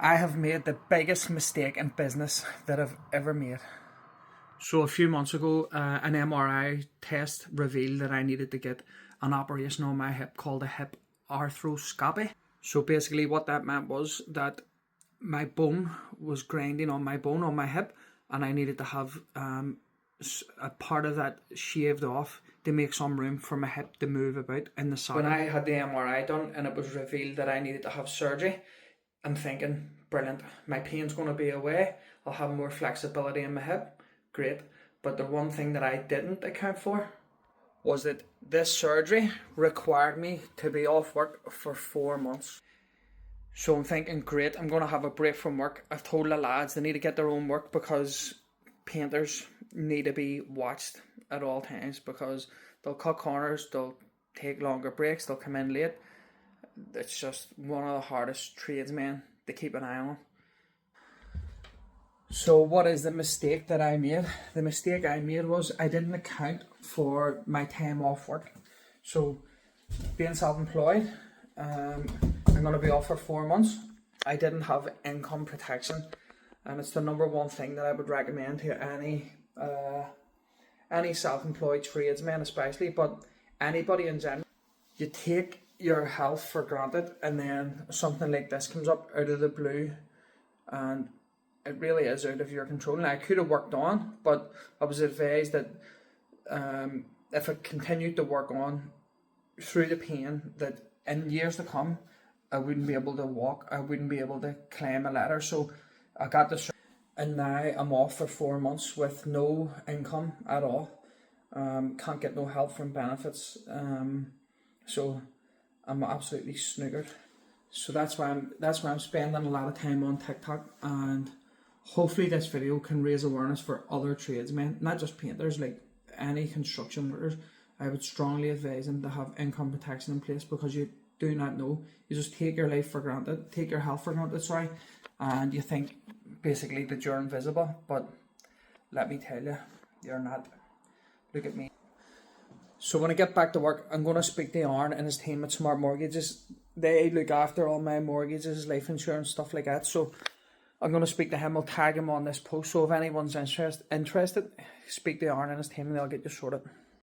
I have made the biggest mistake in business that I've ever made. So a few months ago, an MRI test revealed that I needed to get an operation on my hip called a hip arthroscopy. So basically what that meant was that my bone was grinding on my hip, and I needed to have a part of that shaved off to make some room for my hip to move about in the socket. When I had the MRI done and it was revealed that I needed to have surgery, I'm thinking, brilliant, my pain's going to be away, I'll have more flexibility in my hip, great. But the one thing that I didn't account for was that this surgery required me to be off work for 4 months. So I'm thinking, great, I'm going to have a break from work. I've told the lads they need to get their own work because painters need to be watched at all times because they'll cut corners, they'll take longer breaks, they'll come in late. It's just one of the hardest tradesmen to keep an eye on. So what is the mistake that I made? The mistake I made was I didn't account for my time off work. So being self-employed, I'm going to be off for 4 months. I didn't have income protection, and it's the number one thing that I would recommend to any self-employed tradesman especially, but anybody in general. You take your health for granted, and then something like this comes up out of the blue, and it really is out of your control. Now, I could have worked on, but I was advised that if I continued to work on through the pain, that in years to come, I wouldn't be able to walk, I wouldn't be able to climb a ladder. So I got this, and now I'm off for 4 months with no income at all. Can't get no help from benefits. So I'm absolutely snookered. So that's why I'm spending a lot of time on TikTok, and hopefully this video can raise awareness for other tradesmen, not just painters, like any construction workers. I would strongly advise them to have income protection in place, because you do not know. You just take your life for granted, take your health for granted, and you think basically that you're invisible, but let me tell you, you're not. Look at me. So when I get back to work, I'm going to speak to Aaron and his team at Smart Mortgages. They look after all my mortgages, life insurance, stuff like that. So I'm going to speak to him. I'll tag him on this post. So if anyone's interested, speak to Aaron and his team and they'll get you sorted.